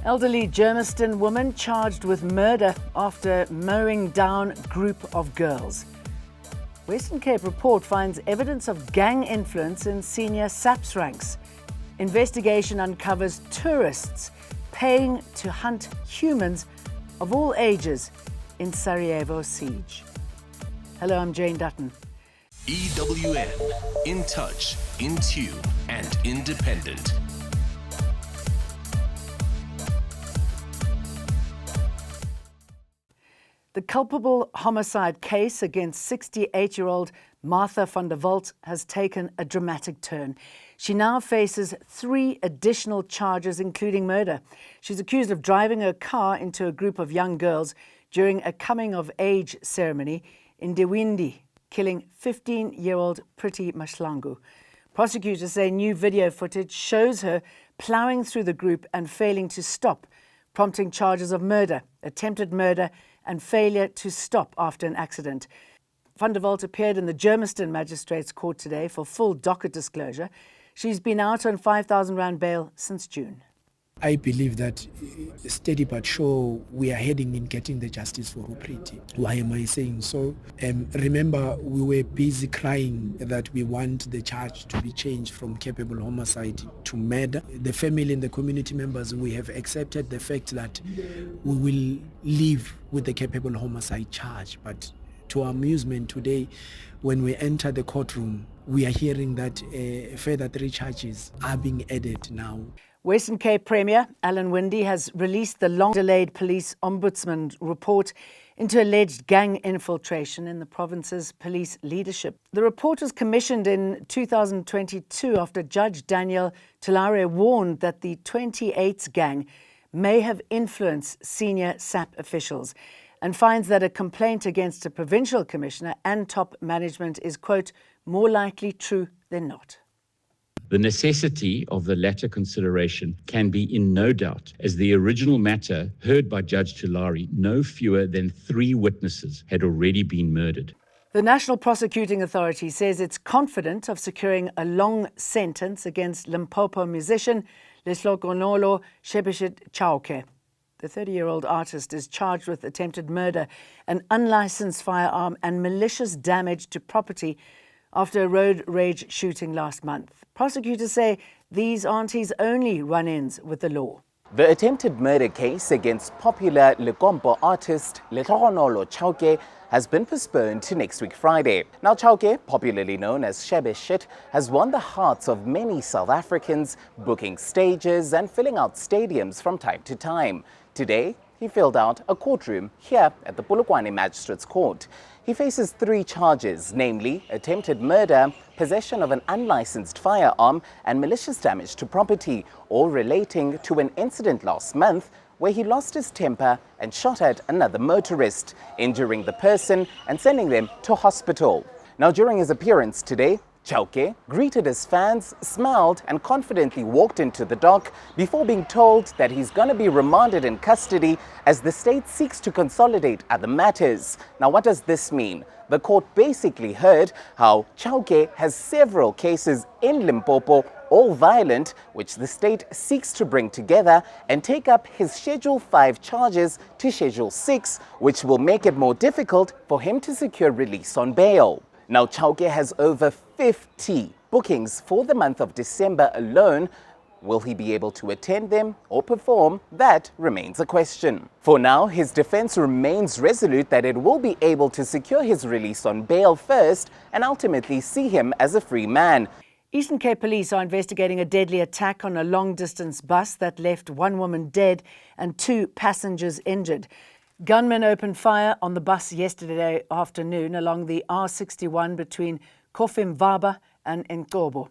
Elderly Germiston woman charged with murder after mowing down group of girls. Western Cape report finds evidence of gang influence in senior SAPS ranks. Investigation uncovers tourists paying to hunt humans of all ages in Sarajevo siege. Hello, I'm Jane Dutton. EWN, in touch, in tune, and independent. The culpable homicide case against 68-year-old Martha van der Walt has taken a dramatic turn. She now faces 3 additional charges, including murder. She's accused of driving her car into a group of young girls during a coming-of-age ceremony in Dewindi, killing 15-year-old Priti Mashlangu. Prosecutors say new video footage shows her ploughing through the group and failing to stop, prompting charges of murder, attempted murder, and failure to stop after an accident. Van der Walt appeared in the Germiston Magistrates Court today for full docket disclosure. She's been out on 5,000 rand bail since June. I believe that steady but sure we are heading in getting the justice for Priti. Why am I saying so? Remember, we were busy crying that we want the charge to be changed from culpable homicide to murder. The family and the community members, we have accepted the fact that we will live with the culpable homicide charge. But to our amusement today, when we enter the courtroom, we are hearing that further 3 charges are being added now. Western Cape Premier Alan Winde has released the long-delayed police ombudsman report into alleged gang infiltration in the province's police leadership. The report was commissioned in 2022 after Judge Daniel Tulare warned that the 28's gang may have influenced senior SAP officials and finds that a complaint against a provincial commissioner and top management is, quote, more likely true than not. The necessity of the latter consideration can be in no doubt, as the original matter heard by Judge Tulare, no fewer than 3 witnesses had already been murdered. The National Prosecuting Authority says it's confident of securing a long sentence against Limpopo musician Leslogonolo Shebeshit Chauke. The 30-year-old artist is charged with attempted murder, an unlicensed firearm and malicious damage to property after a road rage shooting last month. Prosecutors say these aren't his only run-ins with the law. The attempted murder case against popular Lekompo artist Leslogonolo Chauke has been postponed to next week Friday. Now Chauke, popularly known as Shebeshit, has won the hearts of many South Africans, booking stages and filling out stadiums from time to time. Today, he filled out a courtroom here at the Polokwane Magistrates Court. He faces 3 charges, namely attempted murder, possession of an unlicensed firearm, and malicious damage to property, all relating to an incident last month where he lost his temper and shot at another motorist, injuring the person and sending them to hospital. Now, during his appearance today, Chauke greeted his fans, smiled and confidently walked into the dock before being told that he's going to be remanded in custody as the state seeks to consolidate other matters. Now, what does this mean? The court basically heard how Chauke has several cases in Limpopo, all violent, which the state seeks to bring together and take up his Schedule 5 charges to Schedule 6, which will make it more difficult for him to secure release on bail. Now, Chauke has over 50 bookings for the month of December alone. Will he be able to attend them or perform? That remains a question. For now, his defense remains resolute that it will be able to secure his release on bail first and ultimately see him as a free man. Eastern Cape Police are investigating a deadly attack on a long-distance bus that left 1 woman dead and 2 passengers injured. Gunmen opened fire on the bus yesterday afternoon along the R61 between Kofimvaba and Nkobo.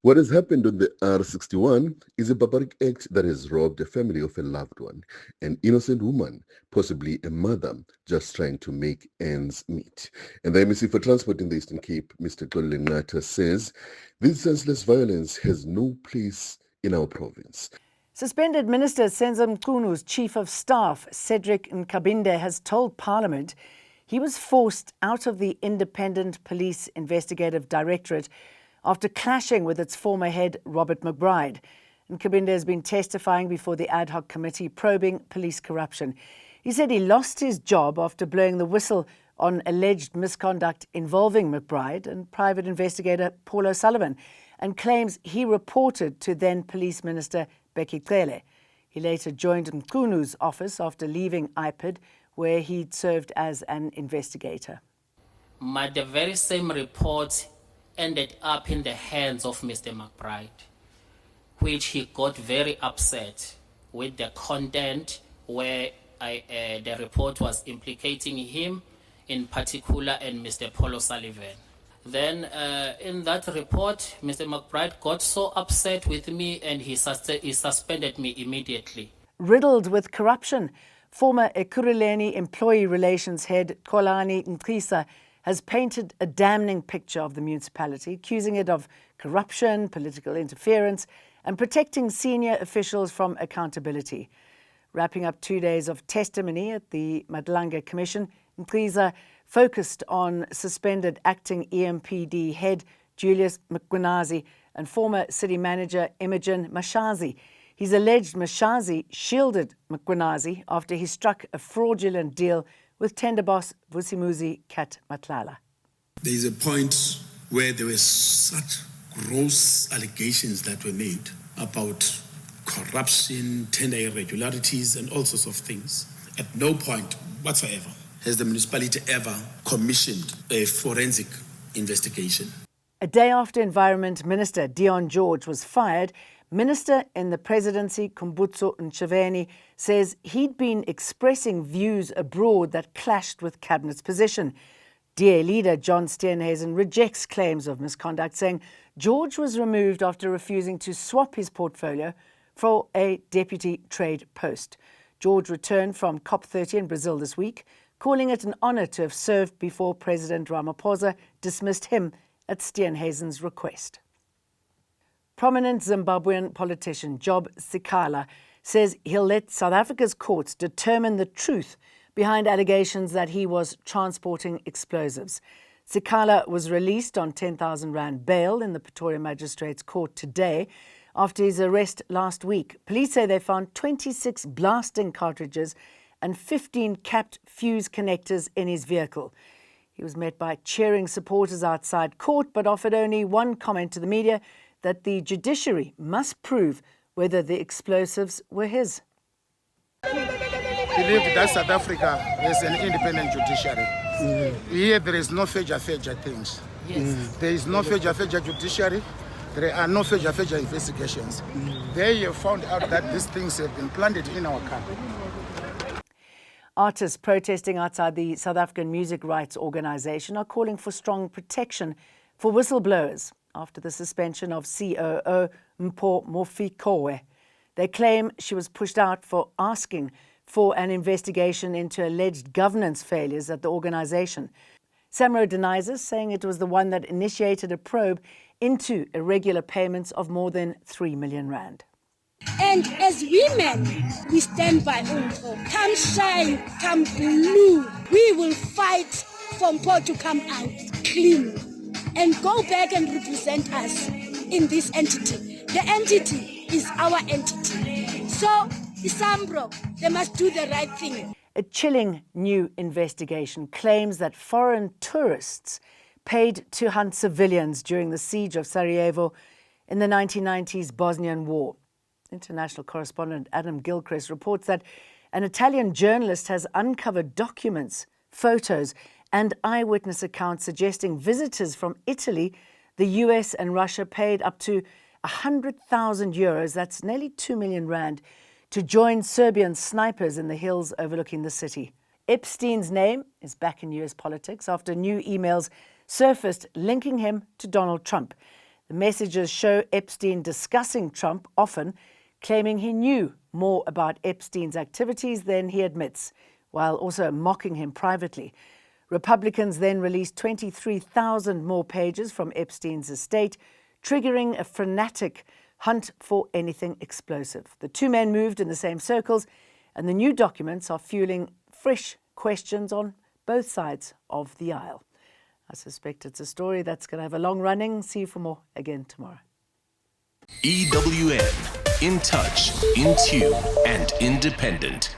What has happened on the R61 is a barbaric act that has robbed a family of a loved one, an innocent woman, possibly a mother, just trying to make ends meet. And the MEC for Transport in the Eastern Cape, Mr. Xolile, says this senseless violence has no place in our province. Suspended Minister Senzo Mkunu's Chief of Staff, Cedric Nkabinde, has told Parliament he was forced out of the Independent Police Investigative Directorate after clashing with its former head, Robert McBride. Nkabinde has been testifying before the ad hoc committee probing police corruption. He said he lost his job after blowing the whistle on alleged misconduct involving McBride and private investigator Paul O'Sullivan, and claims he reported to then Police Minister Becky Cele. He later joined Mkunu's office after leaving IPID, where he'd served as an investigator. The very same report ended up in the hands of Mr. McBride, which he got very upset with the content where the report was implicating him in particular and Mr. Paul O'Sullivan. Then in that report, Mr. McBride got so upset with me and he suspended me immediately. Riddled with corruption, former Ekurhuleni Employee Relations Head Kolani Nkisa has painted a damning picture of the municipality, accusing it of corruption, political interference, and protecting senior officials from accountability. Wrapping up 2 days of testimony at the Madlanga Commission, Nkisa focused on suspended acting EMPD head Julius Mkhwanazi and former city manager Imogen Mashazi. He's alleged Mashazi shielded Mkhwanazi after he struck a fraudulent deal with tender boss Vusimuzi Kat Matlala. There is a point where there were such gross allegations that were made about corruption, tender irregularities, and all sorts of things. At no point whatsoever has the municipality ever commissioned a forensic investigation. A day after Environment Minister Dion George was fired, Minister in the Presidency Kumbutso Ntshavheni says he'd been expressing views abroad that clashed with Cabinet's position. DA leader John Steenhuisen rejects claims of misconduct, saying George was removed after refusing to swap his portfolio for a deputy trade post. George returned from COP30 in Brazil this week, calling it an honour to have served before President Ramaphosa dismissed him at Steenhuisen's request. Prominent Zimbabwean politician Job Sikala says he'll let South Africa's courts determine the truth behind allegations that he was transporting explosives. Sikala was released on 10,000 rand bail in the Pretoria Magistrates Court today after his arrest last week. Police say they found 26 blasting cartridges and 15 capped fuse connectors in his vehicle. He was met by cheering supporters outside court, but offered only one comment to the media, that the judiciary must prove whether the explosives were his. Believed that South Africa is an independent judiciary. Here there is no feja things. Yes. There is no feja judiciary. There are no feja investigations. They have found out that these things have been planted in our country. Artists protesting outside the South African Music Rights Organisation are calling for strong protection for whistleblowers after the suspension of COO Mpho Mofikowe. They claim she was pushed out for asking for an investigation into alleged governance failures at the organisation. SAMRO denies this, saying it was the one that initiated a probe into irregular payments of more than 3 million rand. And as women, we stand by Mpho. Come shine, come blue. We will fight for Mpho to come out clean and go back and represent us in this entity. The entity is our entity. So, Isambro, they must do the right thing. A chilling new investigation claims that foreign tourists paid to hunt civilians during the siege of Sarajevo in the 1990s Bosnian War. International correspondent Adam Gilchrist reports that an Italian journalist has uncovered documents, photos, and eyewitness accounts suggesting visitors from Italy, the US, and Russia paid up to 100,000 euros, that's nearly 2 million rand, to join Serbian snipers in the hills overlooking the city. Epstein's name is back in US politics after new emails surfaced linking him to Donald Trump. The messages show Epstein discussing Trump often, claiming he knew more about Epstein's activities than he admits, while also mocking him privately. Republicans then released 23,000 more pages from Epstein's estate, triggering a frenetic hunt for anything explosive. The two men moved in the same circles, and the new documents are fueling fresh questions on both sides of the aisle. I suspect it's a story that's going to have a long running. See you for more again tomorrow. EWN In touch, in tune, and independent.